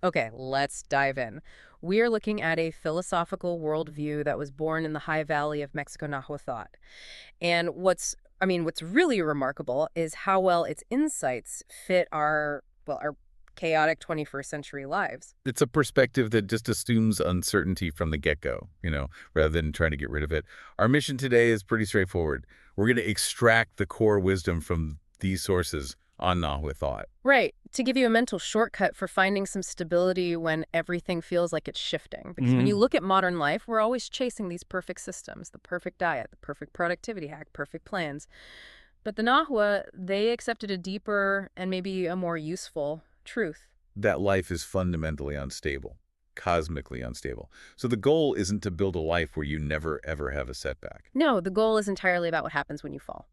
Okay, let's dive in. We are looking at a philosophical worldview that was born in the high valley of Mexico Nahua thought. And what's really remarkable is how well its insights fit our chaotic 21st century lives. It's a perspective that just assumes uncertainty from the get-go, rather than trying to get rid of it. Our mission today is pretty straightforward. We're going to extract the core wisdom from these sources on Nahua thought. Right, to give you a mental shortcut for finding some stability when everything feels like it's shifting. Because when you Hmm. look at modern life, we're always chasing these perfect systems, the perfect diet, the perfect productivity hack, perfect plans. But the Nahua, they accepted a deeper and maybe a more useful truth. That life is fundamentally unstable, cosmically unstable. So the goal isn't to build a life where you never, ever have a setback. No, the goal is entirely about what happens when you fall,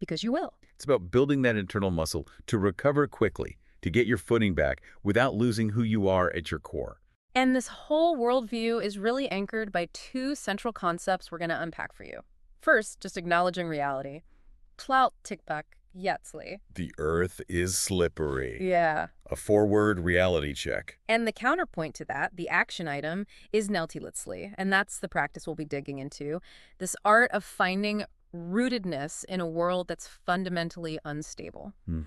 because you will. It's about building that internal muscle to recover quickly, to get your footing back without losing who you are at your core. And this whole worldview is really anchored by two central concepts we're going to unpack for you. First, just acknowledging reality. Teotl. The earth is slippery. Yeah. A four-word reality check. And the counterpoint to that, the action item, is Neltiliztli. And that's the practice we'll be digging into. This art of finding rootedness in a world that's fundamentally unstable. Hmm.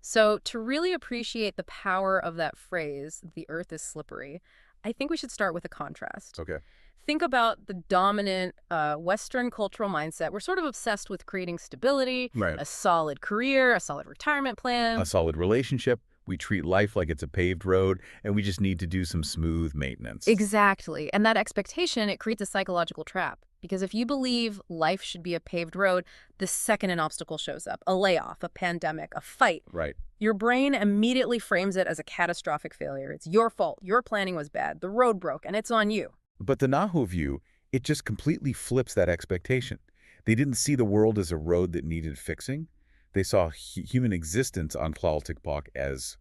So to really appreciate the power of that phrase, the earth is slippery, I think we should start with a contrast. Okay. Think about the dominant Western cultural mindset. We're sort of obsessed with creating stability, Right. a solid career, a solid retirement A plan. solid relationship. We treat life like it's a paved road, and we just need to do some smooth maintenance. Exactly. And that expectation, it creates a psychological trap. Because if you believe life should be a paved road, the second an obstacle shows up, a layoff, a pandemic, a fight, Right. your brain immediately frames it as a catastrophic failure. It's your fault. Your planning was bad. The road broke, and it's on you. But the Nahu view, it just completely flips that expectation. They didn't see the world as a road that needed fixing. They saw human existence on Tlaltecpoc as,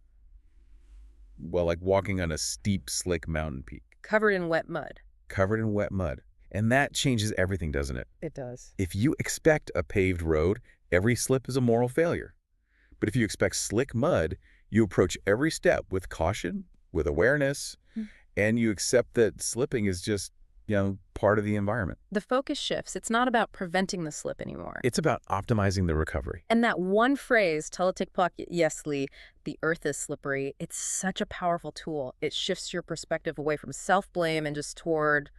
well, like walking on a steep, slick mountain peak, Covered in wet mud. covered in wet mud. And that changes everything, doesn't it? It does. If you expect a paved road, every slip is a moral failure. But if you expect slick mud, you approach every step with caution, with awareness, and you accept that slipping is just, part of the environment. The focus shifts. It's not about preventing the slip anymore. It's about optimizing the recovery. And that one phrase, Yesli, the earth is slippery, it's such a powerful tool. It shifts your perspective away from self-blame and just toward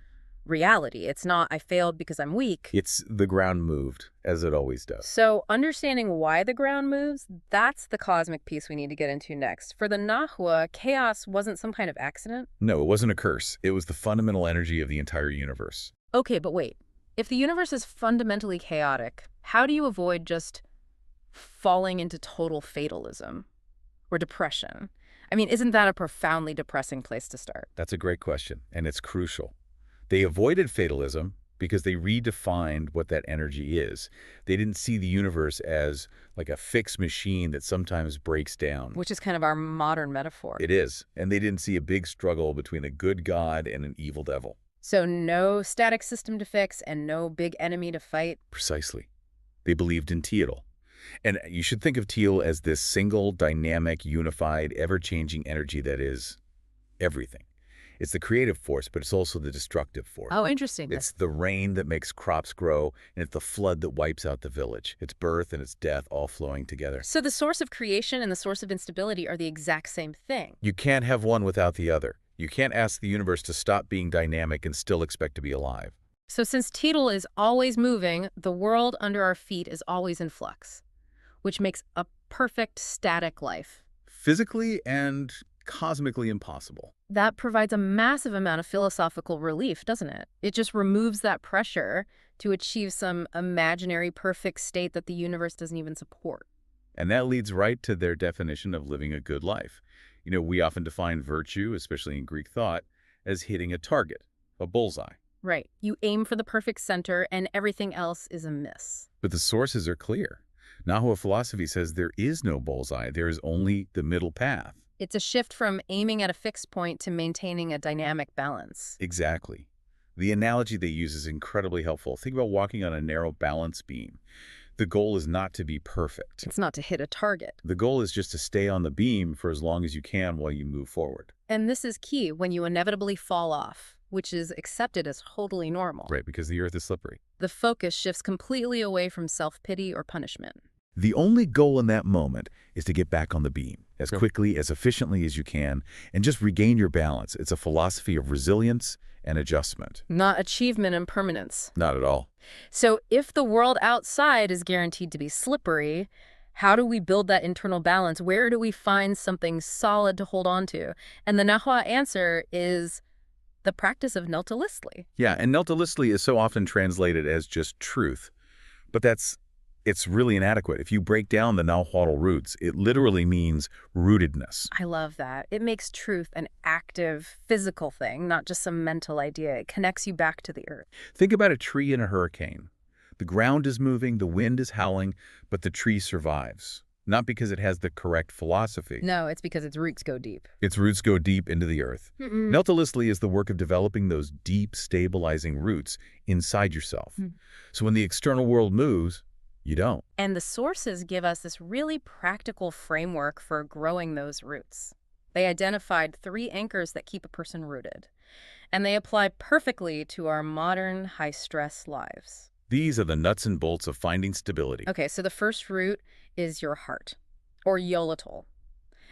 reality. It's not, I failed because I'm weak. It's the ground moved, as it always does. So understanding why the ground moves, that's the cosmic piece we need to get into next. For the Nahua, chaos wasn't some kind of accident. No, it wasn't a curse. It was the fundamental energy of the entire universe. Okay, but wait. If the universe is fundamentally chaotic, how do you avoid just falling into total fatalism or depression? I mean, isn't that a profoundly depressing place to start? That's a great question, and it's crucial. They avoided fatalism because they redefined what that energy is. They didn't see the universe as like a fixed machine that sometimes breaks down. Which is kind of our modern metaphor. It is. And they didn't see a big struggle between a good God and an evil devil. So no static system to fix and no big enemy to fight. Precisely. They believed in Teotl. And you should think of Teotl as this single, dynamic, unified, ever-changing energy that is everything. It's the creative force, but it's also the destructive force. Oh, interesting. It's the rain that makes crops grow, and it's the flood that wipes out the village. It's birth and it's death all flowing together. So the source of creation and the source of instability are the exact same thing. You can't have one without the other. You can't ask the universe to stop being dynamic and still expect to be alive. So since Teotl is always moving, the world under our feet is always in flux, which makes a perfect static life. Physically and cosmically impossible. That provides a massive amount of philosophical relief, doesn't it? It just removes that pressure to achieve some imaginary perfect state that the universe doesn't even support. And that leads right to their definition of living a good life. We often define virtue, especially in Greek thought, as hitting a target, a bullseye. Right. You aim for the perfect center and everything else is a miss. But the sources are clear. Nahua philosophy says there is no bullseye. There is only the middle path. It's a shift from aiming at a fixed point to maintaining a dynamic balance. Exactly. The analogy they use is incredibly helpful. Think about walking on a narrow balance beam. The goal is not to be perfect. It's not to hit a target. The goal is just to stay on the beam for as long as you can while you move forward. And this is key when you inevitably fall off, which is accepted as totally normal. Right, because the earth is slippery. The focus shifts completely away from self-pity or punishment. The only goal in that moment is to get back on the beam as quickly, as efficiently as you can, and just regain your balance. It's a philosophy of resilience and adjustment. Not achievement and permanence. Not at all. So if the world outside is guaranteed to be slippery, how do we build that internal balance? Where do we find something solid to hold on to? And the Nahua answer is the practice of Neltiliztli. Yeah, and Neltiliztli is so often translated as just truth, but it's really inadequate. If you break down the Nahuatl roots, it literally means rootedness. I love that. It makes truth an active, physical thing, not just some mental idea. It connects you back to the earth. Think about a tree in a hurricane. The ground is moving, the wind is howling, but the tree survives. Not because it has the correct philosophy. No, it's because its roots go deep. Its roots go deep into the earth. Neltiliztli is the work of developing those deep, stabilizing roots inside yourself. So when the external world moves, you don't. And the sources give us this really practical framework for growing those roots. They identified 3 anchors that keep a person rooted, and they apply perfectly to our modern, high-stress lives. These are the nuts and bolts of finding stability. Okay, so the first root is your heart, or Teotl.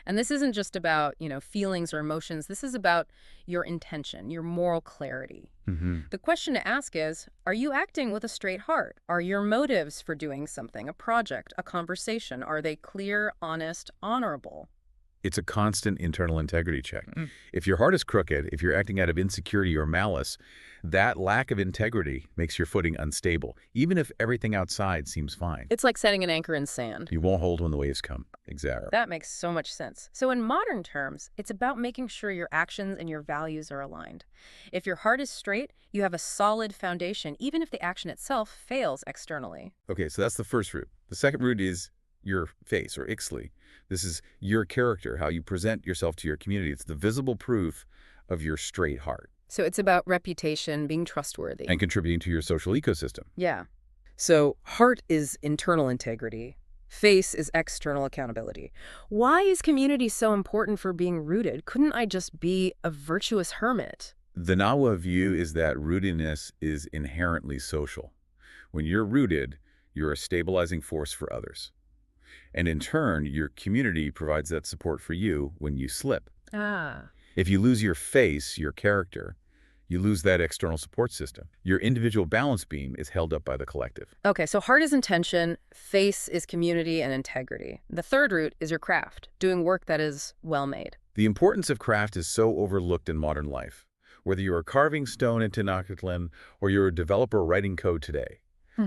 And this isn't just about, feelings or emotions. This is about your intention, your moral clarity. The question to ask is, are you acting with a straight heart? Are your motives for doing something, a project, a conversation, are they clear, honest, honorable? It's a constant internal integrity check. If your heart is crooked, if you're acting out of insecurity or malice, that lack of integrity makes your footing unstable, even if everything outside seems fine. It's like setting an anchor in sand. You won't hold when the waves come. Exactly. That makes so much sense. So in modern terms, it's about making sure your actions and your values are aligned. If your heart is straight, you have a solid foundation, even if the action itself fails externally. Okay, so that's the first root. The second root is your face, or ixtli. This is your character, how you present yourself to your community. It's the visible proof of your straight heart. So it's about reputation, being trustworthy. And contributing to your social ecosystem. Yeah. So heart is internal integrity. Face is external accountability. Why is community so important for being rooted? Couldn't I just be a virtuous hermit? The Nahua view is that rootedness is inherently social. When you're rooted, you're a stabilizing force for others. And in turn, your community provides that support for you when you slip. If you lose your face, your character, you lose that external support system. Your individual balance beam is held up by the collective. Okay, so heart is intention, face is community and integrity. The third root is your craft, doing work that is well-made. The importance of craft is so overlooked in modern life. Whether you're carving stone in Tenochtitlan, or you're a developer writing code today,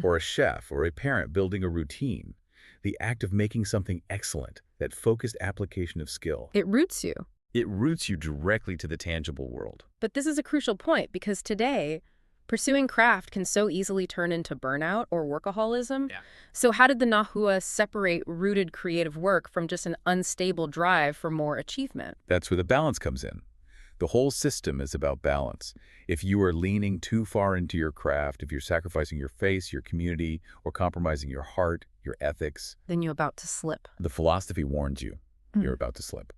or a chef or a parent building a routine, the act of making something excellent, that focused application of skill. It roots you. It roots you directly to the tangible world. But this is a crucial point because today, pursuing craft can so easily turn into burnout or workaholism. So how did the Nahua separate rooted creative work from just an unstable drive for more achievement? That's where the balance comes in. The whole system is about balance. If you are leaning too far into your craft, if you're sacrificing your face, your community, or compromising your heart, your ethics, then you're about to slip. The philosophy warns you you're about to slip.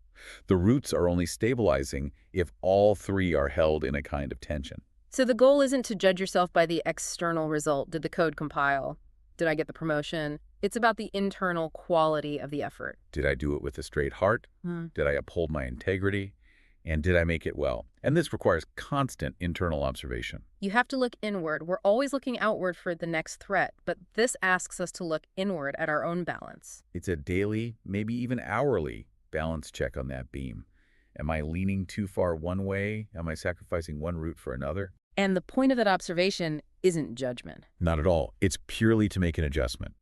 The roots are only stabilizing if all 3 are held in a kind of tension. So the goal isn't to judge yourself by the external result. Did the code compile? Did I get the promotion? It's about the internal quality of the effort. Did I do it with a straight heart? Did I uphold my integrity? And did I make it well? And this requires constant internal observation. You have to look inward. We're always looking outward for the next threat, but this asks us to look inward at our own balance. It's a daily, maybe even hourly, balance check on that beam. Am I leaning too far one way? Am I sacrificing one route for another? And the point of that observation isn't judgment. Not at all. It's purely to make an adjustment.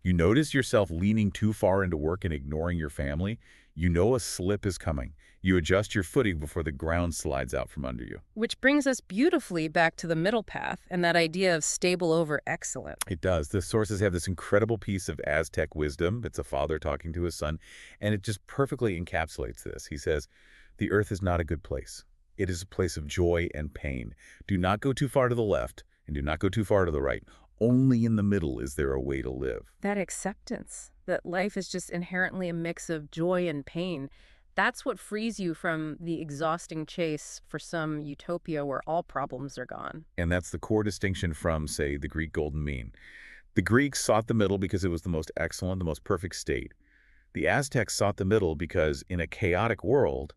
You notice yourself leaning too far into work and ignoring your family, you know a slip is coming. You adjust your footing before the ground slides out from under you. Which brings us beautifully back to the middle path and that idea of stable over excellent. It does. The sources have this incredible piece of Aztec wisdom. It's a father talking to his son, and it just perfectly encapsulates this. He says, "The earth is not a good place. It is a place of joy and pain. Do not go too far to the left, and do not go too far to the right. Only in the middle is there a way to live. That acceptance, that life is just inherently a mix of joy and pain, that's what frees you from the exhausting chase for some utopia where all problems are gone. And that's the core distinction from, say, the Greek golden mean. The Greeks sought the middle because it was the most excellent, the most perfect state. The Aztecs sought the middle because, in a chaotic world,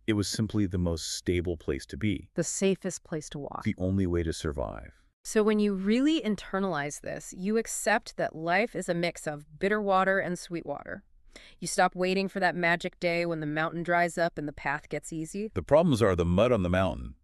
it was simply the most stable place to be, The safest place to walk. the only way to survive. So when you really internalize this, you accept that life is a mix of bitter water and sweet water. You stop waiting for that magic day when the mountain dries up and the path gets easy. The problems are the mud on the mountain.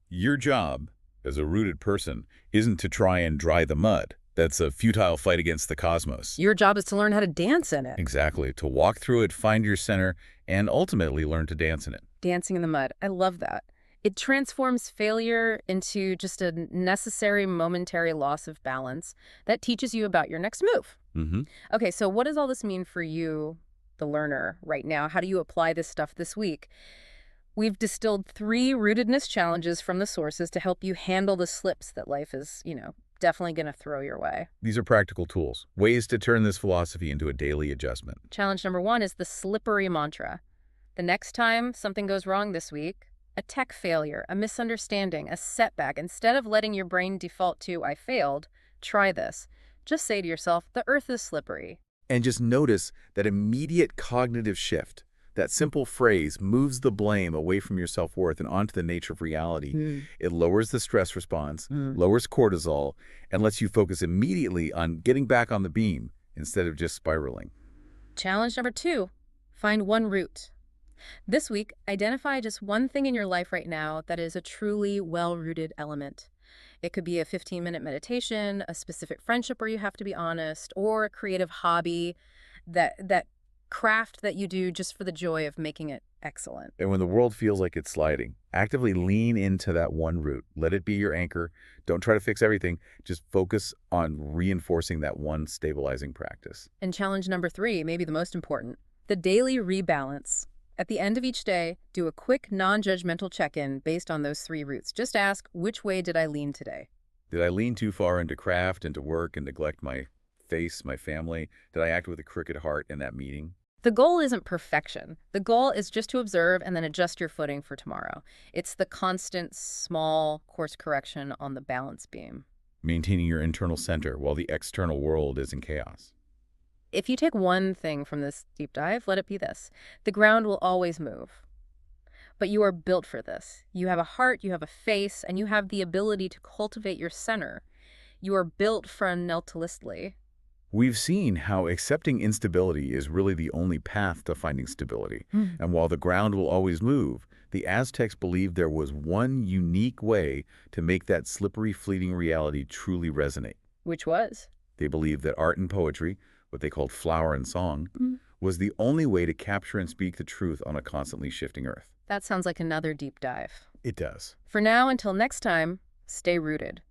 Your job, as a rooted person, isn't to try and dry the mud. That's a futile fight against the cosmos. Your job is to learn how to dance in it. Exactly. To walk through it, find your center, and ultimately learn to dance in it. Dancing in the mud. I love that. It transforms failure into just a necessary momentary loss of balance that teaches you about your next move. Mm-hmm. Okay, so what does all this mean for you, the learner, right now? How do you apply this stuff this week? We've distilled 3 rootedness challenges from the sources to help you handle the slips that life is, definitely going to throw your way. These are practical tools, ways to turn this philosophy into a daily adjustment. Challenge number 1 is the slippery mantra. The next time something goes wrong this week, a tech failure, a misunderstanding, a setback, instead of letting your brain default to, I failed, try this. Just say to yourself, the earth is slippery. And just notice that immediate cognitive shift. That simple phrase moves the blame away from your self-worth and onto the nature of reality. It lowers the stress response, lowers cortisol, and lets you focus immediately on getting back on the beam instead of just spiraling. Challenge number 2, find one root. This week, identify just one thing in your life right now that is a truly well-rooted element. It could be a 15-minute meditation, a specific friendship where you have to be honest, or a creative hobby, that craft that you do just for the joy of making it excellent. And when the world feels like it's sliding, actively lean into that one root. Let it be your anchor. Don't try to fix everything. Just focus on reinforcing that one stabilizing practice. And challenge number 3, maybe the most important, the daily rebalance. At the end of each day, do a quick, non-judgmental check-in based on those 3 roots. Just ask, which way did I lean today? Did I lean too far into craft, into work, and neglect my face, my family? Did I act with a crooked heart in that meeting? The goal isn't perfection. The goal is just to observe and then adjust your footing for tomorrow. It's the constant, small course correction on the balance beam. Maintaining your internal center while the external world is in chaos. If you take one thing from this deep dive, let it be this. The ground will always move. But you are built for this. You have a heart, you have a face, and you have the ability to cultivate your center. You are built for Neltiliztli. We've seen how accepting instability is really the only path to finding stability. And while the ground will always move, the Aztecs believed there was one unique way to make that slippery, fleeting reality truly resonate. Which was? They believed that art and poetry, what they called flower and song, was the only way to capture and speak the truth on a constantly shifting earth. That sounds like another deep dive. It does. For now, until next time, stay rooted.